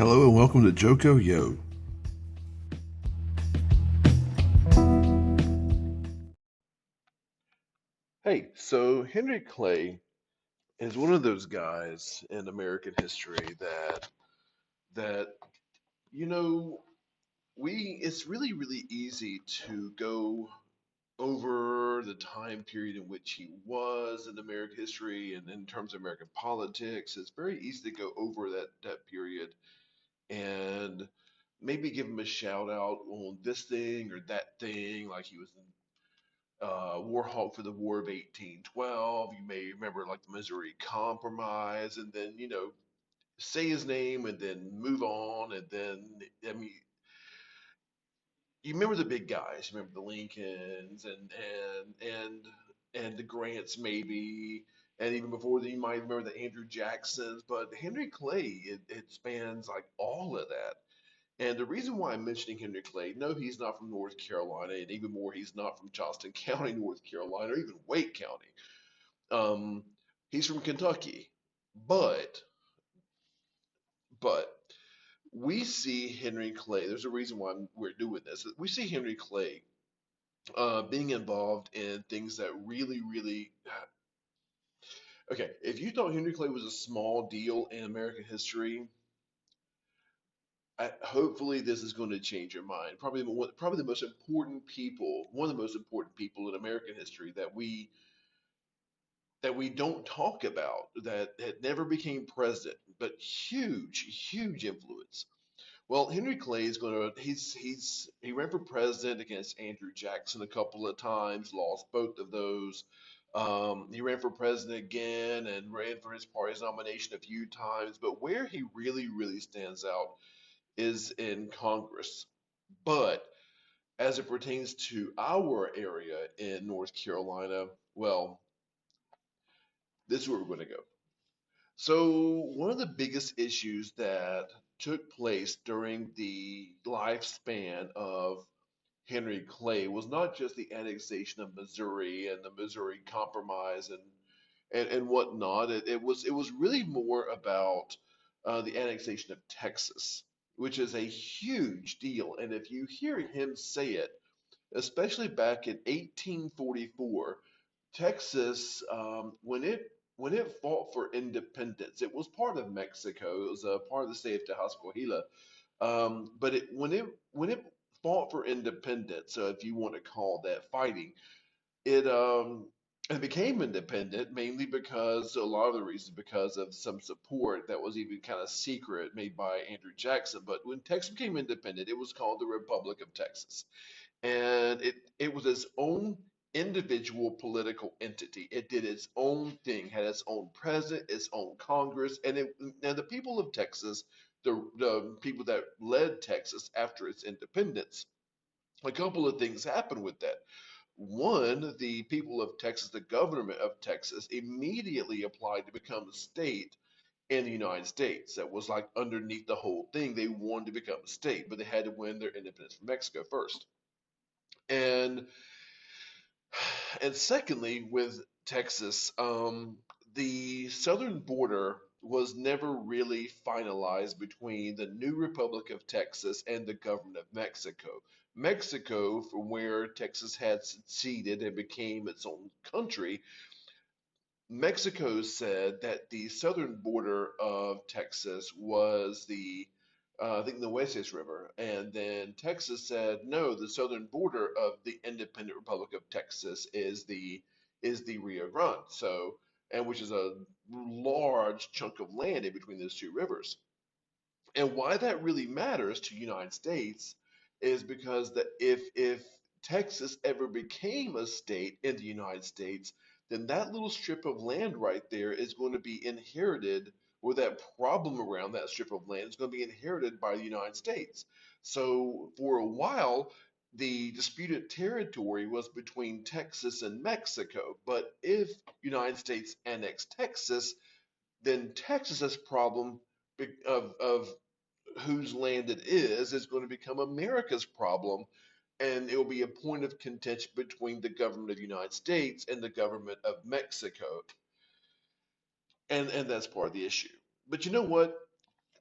Hello and welcome to Joko Yo. Hey, so Henry Clay is one of those guys in American history that you know we it's really easy to go over the time period in which he was in American history and in terms of American politics. It's very easy to go over that period and maybe give him a shout out on this thing or that thing, like he was in war hawk for the War of 1812. You may remember like the Missouri Compromise, and then say his name and then move on, and then I mean you remember the big guys, you remember the Lincolns and the Grants maybe, and even before that you might remember the Andrew Jacksons, but Henry Clay it spans like all of that. And the reason why I'm mentioning Henry Clay, no, he's not from North Carolina, and even more, he's not from Charleston County, North Carolina, or even Wake County. Um, he's from Kentucky, but but we see Henry Clay. There's a reason why we're doing this. We see Henry Clay being involved in things that really. Okay, if you thought Henry Clay was a small deal in American history, hopefully this is going to change your mind. Probably the most important people, one of the most important people in American history that we don't talk about, that had never became president, but huge influence. Well, Henry Clay is going to he ran for president against Andrew Jackson a couple of times, lost both of those. He ran for president again and ran for his party's nomination a few times, but where he really stands out is in Congress. But as it pertains to our area in North Carolina, well, this is where we're going to go. So, one of the biggest issues that took place during the lifespan of Henry Clay was not just the annexation of Missouri and the Missouri Compromise and whatnot. It was really more about the annexation of Texas, which is a huge deal. And if you hear him say it, especially back in 1844, Texas, when it fought for independence, it was part of Mexico. It was a part of the state of Coahuila. But when it fought for independence, so if you want to call that fighting, it it became independent mainly because a lot of the reasons because of some support that was even kind of secret made by Andrew Jackson. But when Texas became independent, it was called the Republic of Texas, and it was its own individual political entity. It did its own thing, had its own president, its own Congress, and the people of Texas, the people that led Texas after its independence. A couple of things happened with that. One, the people of Texas, the government of Texas, immediately applied to become a state in the United States. That was like underneath the whole thing. They wanted to become a state, but they had to win their independence from Mexico first. And and secondly, with Texas, the southern border was never really finalized between the new Republic of Texas and the government of Mexico. Mexico, from where Texas had seceded and became its own country, Mexico said that the southern border of Texas was I think the Nueces River, and then Texas said no, the southern border of the independent Republic of Texas is the Rio Grande. So, and which is a large chunk of land in between those two rivers. And why that really matters to the United States is because that if Texas ever became a state in the United States, then that little strip of land right there is going to be inherited, or that problem around that strip of land is going to be inherited by the United States. So for a while, the disputed territory was between Texas and Mexico. But if United States annexed Texas, then Texas's problem of whose land it is going to become America's problem, and it will be a point of contention between the government of the United States and the government of Mexico, and that's part of the issue. But you know what?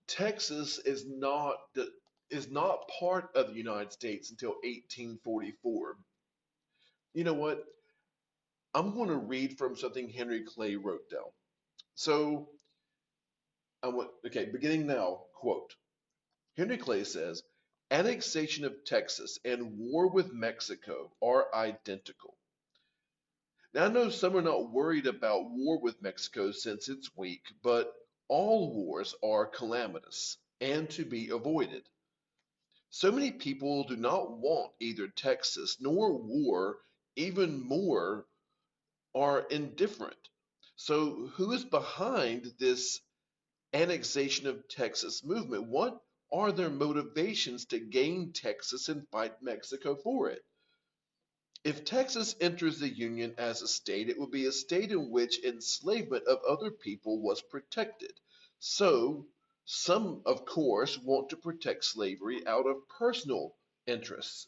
Texas is not part of the United States until 1844. You know what? I'm going to read from something Henry Clay wrote down. So okay, beginning now, quote. Henry Clay says, annexation of Texas and war with Mexico are identical. Now, I know some are not worried about war with Mexico since it's weak, but all wars are calamitous and to be avoided. So many people do not want either Texas nor war, even more are indifferent. So, who is behind this annexation of Texas movement? What are their motivations to gain Texas and fight Mexico for it? If Texas enters the Union as a state, it would be a state in which enslavement of other people was protected. So, some, of course, want to protect slavery out of personal interests.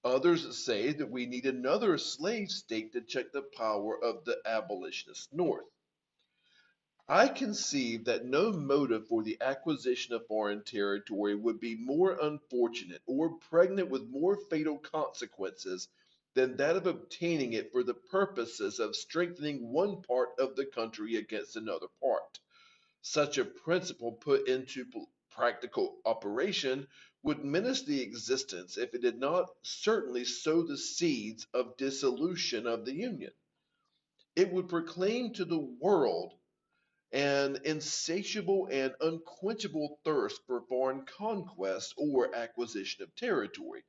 Others say that we need another slave state to check the power of the abolitionist North. I conceive that no motive for the acquisition of foreign territory would be more unfortunate or pregnant with more fatal consequences than that of obtaining it for the purposes of strengthening one part of the country against another part. Such a principle put into practical operation would menace the existence, if it did not certainly sow the seeds of dissolution of the Union. It would proclaim to the world an insatiable and unquenchable thirst for foreign conquest or acquisition of territory,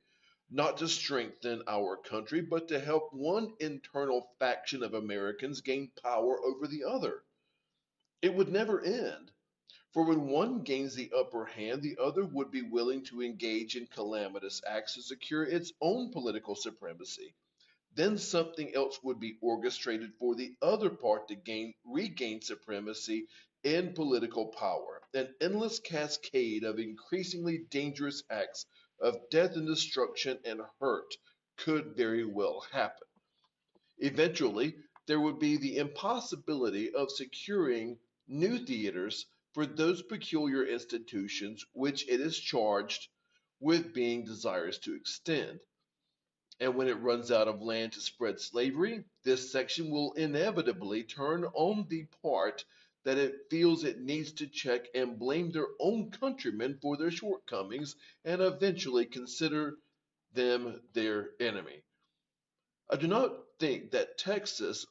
not to strengthen our country, but to help one internal faction of Americans gain power over the other. It would never end, for when one gains the upper hand, the other would be willing to engage in calamitous acts to secure its own political supremacy. Then something else would be orchestrated for the other part to regain supremacy in political power. An endless cascade of increasingly dangerous acts of death and destruction and hurt could very well happen. Eventually, there would be the impossibility of securing new theaters for those peculiar institutions which it is charged with being desirous to extend. And when it runs out of land to spread slavery, this section will inevitably turn on the part that it feels it needs to check and blame their own countrymen for their shortcomings and eventually consider them their enemy. I do not think that Texas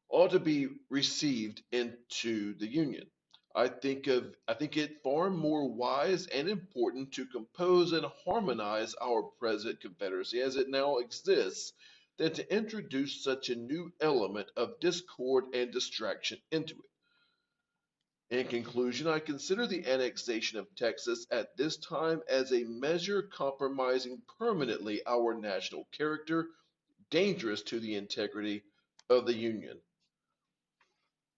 ought to be received into the Union. I think it far more wise and important to compose and harmonize our present Confederacy as it now exists than to introduce such a new element of discord and distraction into it. In conclusion, I consider the annexation of Texas at this time as a measure compromising permanently our national character, dangerous to the integrity of the Union.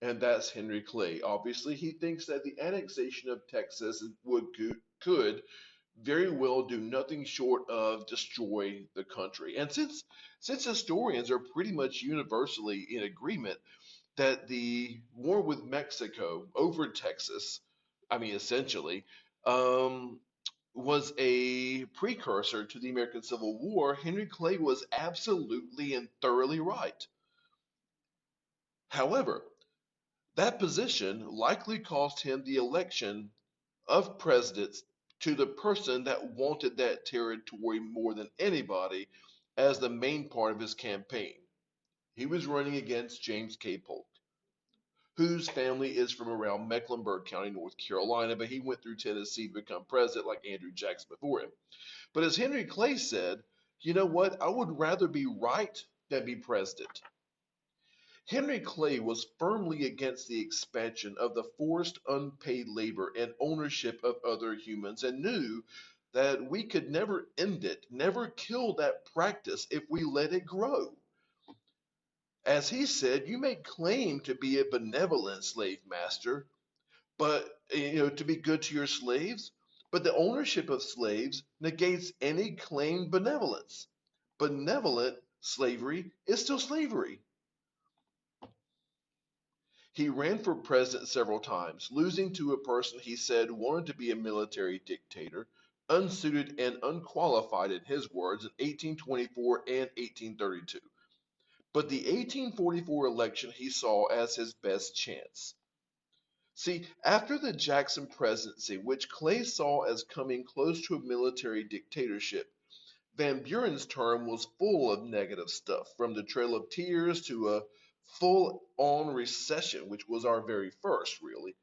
And that's Henry Clay. Obviously, he thinks that the annexation of Texas could very well do nothing short of destroy the country. And since historians are pretty much universally in agreement that the war with Mexico over Texas, I mean essentially, um, was a precursor to the American Civil War, Henry Clay was absolutely and thoroughly right. However, that position likely cost him the election of presidents to the person that wanted that territory more than anybody as the main part of his campaign. He was running against James K. Polk, whose family is from around Mecklenburg County, North Carolina, but he went through Tennessee to become president like Andrew Jackson before him. But as Henry Clay said, you know what? I would rather be right than be president. Henry Clay was firmly against the expansion of the forced unpaid labor and ownership of other humans and knew that we could never end it, never kill that practice if we let it grow. As he said, you may claim to be a benevolent slave master, but to be good to your slaves, but the ownership of slaves negates any claimed benevolence. Benevolent slavery is still slavery. He ran for president several times, losing to a person he said wanted to be a military dictator, unsuited and unqualified in his words in 1824 and 1832. But the 1844 election he saw as his best chance. See, after the Jackson presidency, which Clay saw as coming close to a military dictatorship, Van Buren's term was full of negative stuff, from the Trail of Tears to a full on recession, which was our very first, really.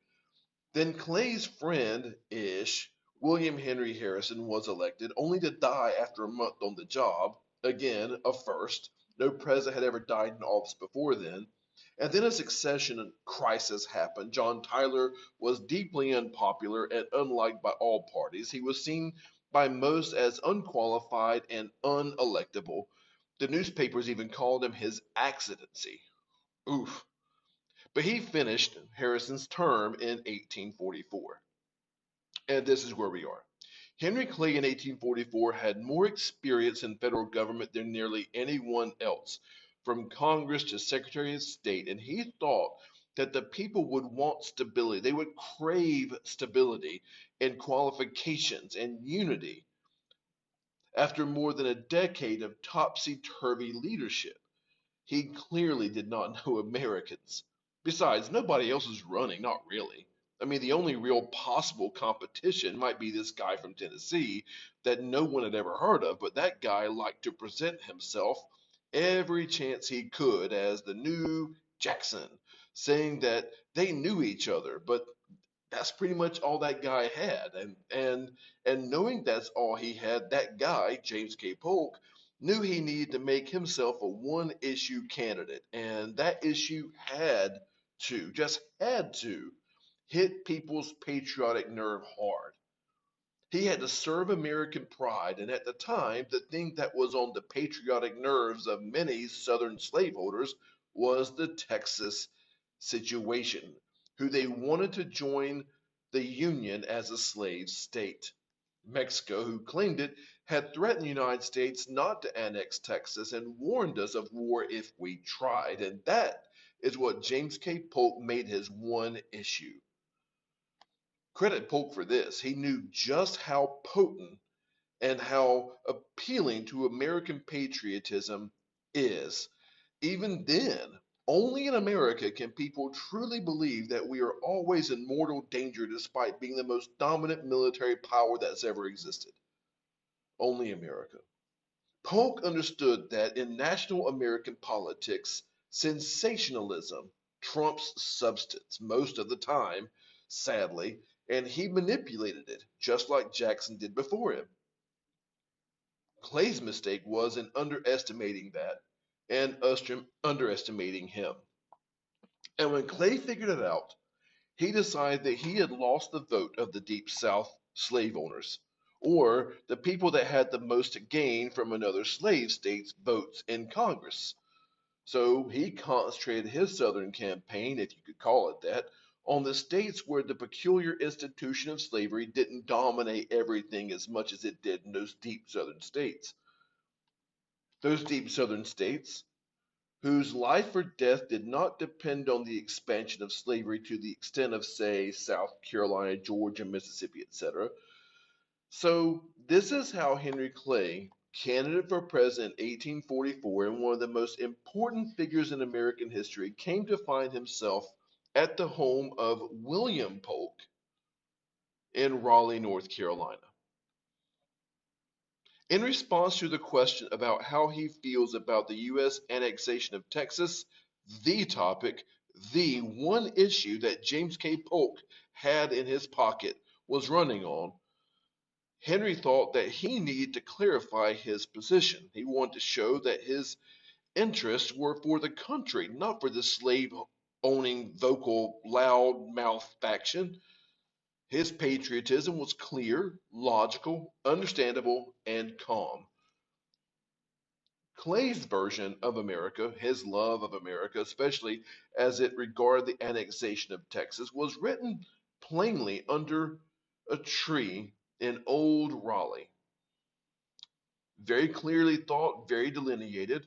Then Clay's friend ish, William Henry Harrison, was elected, only to die after a month on the job. Again, a first. No president had ever died in office before then. And then a succession crisis happened. John Tyler was deeply unpopular and unliked by all parties. He was seen by most as unqualified and unelectable. The newspapers even called him his accidency. Oof. But he finished Harrison's term in 1844. And this is where we are. Henry Clay in 1844 had more experience in federal government than nearly anyone else, from Congress to Secretary of State, and he thought that the people would want stability. They would crave stability and qualifications and unity after more than a decade of topsy turvy leadership. He clearly did not know Americans. Besides, nobody else was running, not really. I mean, the only real possible competition might be this guy from Tennessee that no one had ever heard of, but that guy liked to present himself every chance he could as the new Jackson, saying that they knew each other, but that's pretty much all that guy had. And knowing that's all he had, that guy, James K. Polk, knew he needed to make himself a one issue candidate. And that issue just had to hit people's patriotic nerve hard. He had to serve American pride, and at the time, the thing that was on the patriotic nerves of many Southern slaveholders was the Texas situation, who they wanted to join the Union as a slave state. Mexico, who claimed it, had threatened the United States not to annex Texas and warned us of war if we tried, and that is what James K. Polk made his one issue. Credit Polk for this. He knew just how potent and how appealing to American patriotism is. Even then, only in America can people truly believe that we are always in mortal danger despite being the most dominant military power that's ever existed. Only America. Polk understood that in national American politics, sensationalism trumps substance most of the time, sadly, and he manipulated it, just like Jackson did before him. Clay's mistake was in underestimating that and underestimating him. And when Clay figured it out, he decided that he had lost the vote of the Deep South slave owners, or the people that had the most to gain from another slave state's votes in Congress. So he concentrated his Southern campaign, if you could call it that, on the states where the peculiar institution of slavery didn't dominate everything as much as it did in those deep Southern states. Those deep Southern states whose life or death did not depend on the expansion of slavery to the extent of, say, South Carolina, Georgia, Mississippi, etc. So, this is how Henry Clay, candidate for president in 1844 and one of the most important figures in American history, came to find himself at the home of William Polk in Raleigh, North Carolina. In response to the question about how he feels about the U.S. annexation of Texas, the topic, the one issue that James K. Polk had in his pocket was running on, Henry thought that he needed to clarify his position. He wanted to show that his interests were for the country, not for the slave owning, vocal, loud mouth faction. His patriotism was clear, logical, understandable, and calm. Clay's version of America, his love of America, especially as it regarded the annexation of Texas, was written plainly under a tree in old Raleigh. Very clearly thought, very delineated,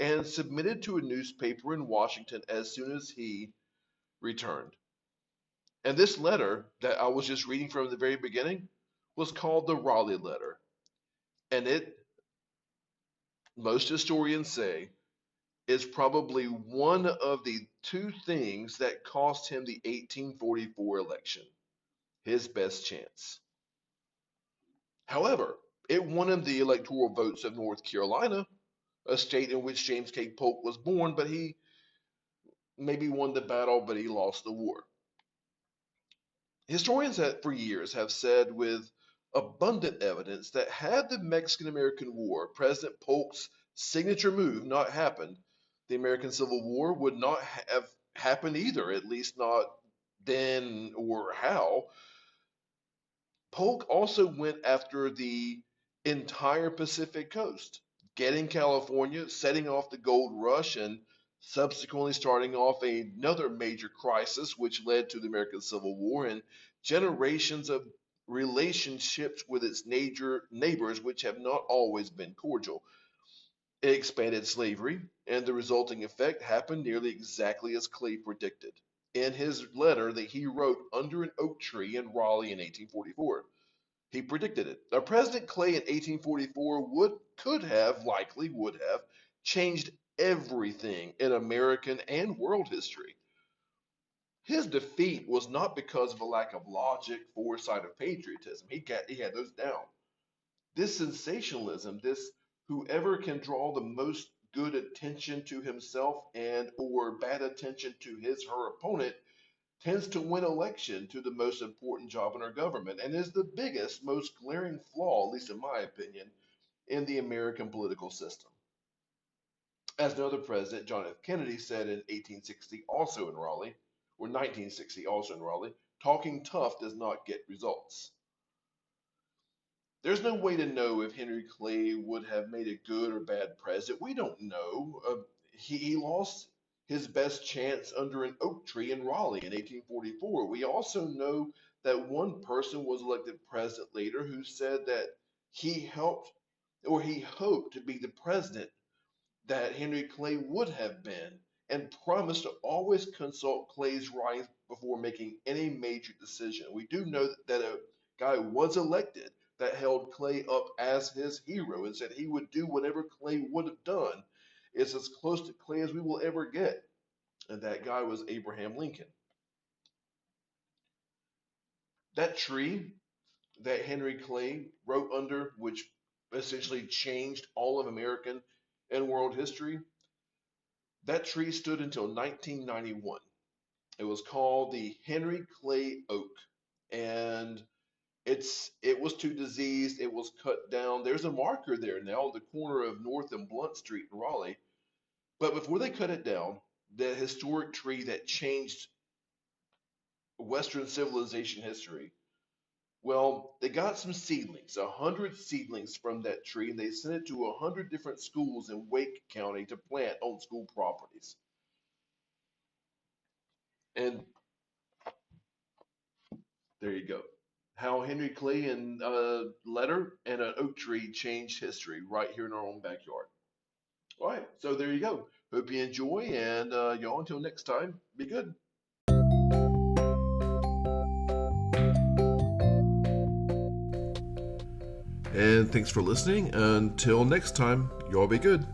and submitted to a newspaper in Washington as soon as he returned. And this letter that I was just reading from the very beginning was called the Raleigh letter. And it, most historians say, is probably one of the two things that cost him the 1844 election, his best chance. However, it won him the electoral votes of North Carolina, a state in which James K. Polk was born, but he maybe won the battle, but he lost the war. Historians for years have said with abundant evidence that had the Mexican-American War, President Polk's signature move, not happened, the American Civil War would not have happened either, at least not then or how. Polk also went after the entire Pacific coast, getting California, setting off the gold rush, and subsequently starting off another major crisis, which led to the American Civil War and generations of relationships with its neighbors, which have not always been cordial. It expanded slavery, and the resulting effect happened nearly exactly as Clay predicted in his letter that he wrote under an oak tree in Raleigh in 1844. He predicted it. Now, President Clay in 1844 likely would have changed everything in American and world history. His defeat was not because of a lack of logic, foresight, or patriotism. He had those down. This sensationalism, this whoever can draw the most good attention to himself and or bad attention to his her opponent tends to win election to the most important job in our government and is the biggest, most glaring flaw, at least in my opinion, in the American political system. As another president, John F. Kennedy, said in 1860, also in Raleigh, or 1960, also in Raleigh, talking tough does not get results. There's no way to know if Henry Clay would have made a good or bad president. We don't know. He lost his best chance under an oak tree in Raleigh in 1844. We also know that one person was elected president later who said that he helped or he hoped to be the president that Henry Clay would have been and promised to always consult Clay's writings before making any major decision. We do know that a guy was elected that held Clay up as his hero and said he would do whatever Clay would have done. It's as close to Clay as we will ever get. And that guy was Abraham Lincoln. That tree that Henry Clay wrote under, which essentially changed all of American and world history, that tree stood until 1991. It was called the Henry Clay Oak, and it was too diseased. It was cut down. There's a marker there now on the corner of North and Blunt Street in Raleigh. But before they cut it down, the historic tree that changed Western civilization history, well, they got some seedlings, 100 seedlings from that tree, and they sent it to 100 different schools in Wake County to plant on school properties. And there you go. How Henry Clay and a letter and an oak tree changed history right here in our own backyard. All right, so there you go. Hope you enjoy, and y'all, until next time, be good. And thanks for listening. Until next time, y'all be good.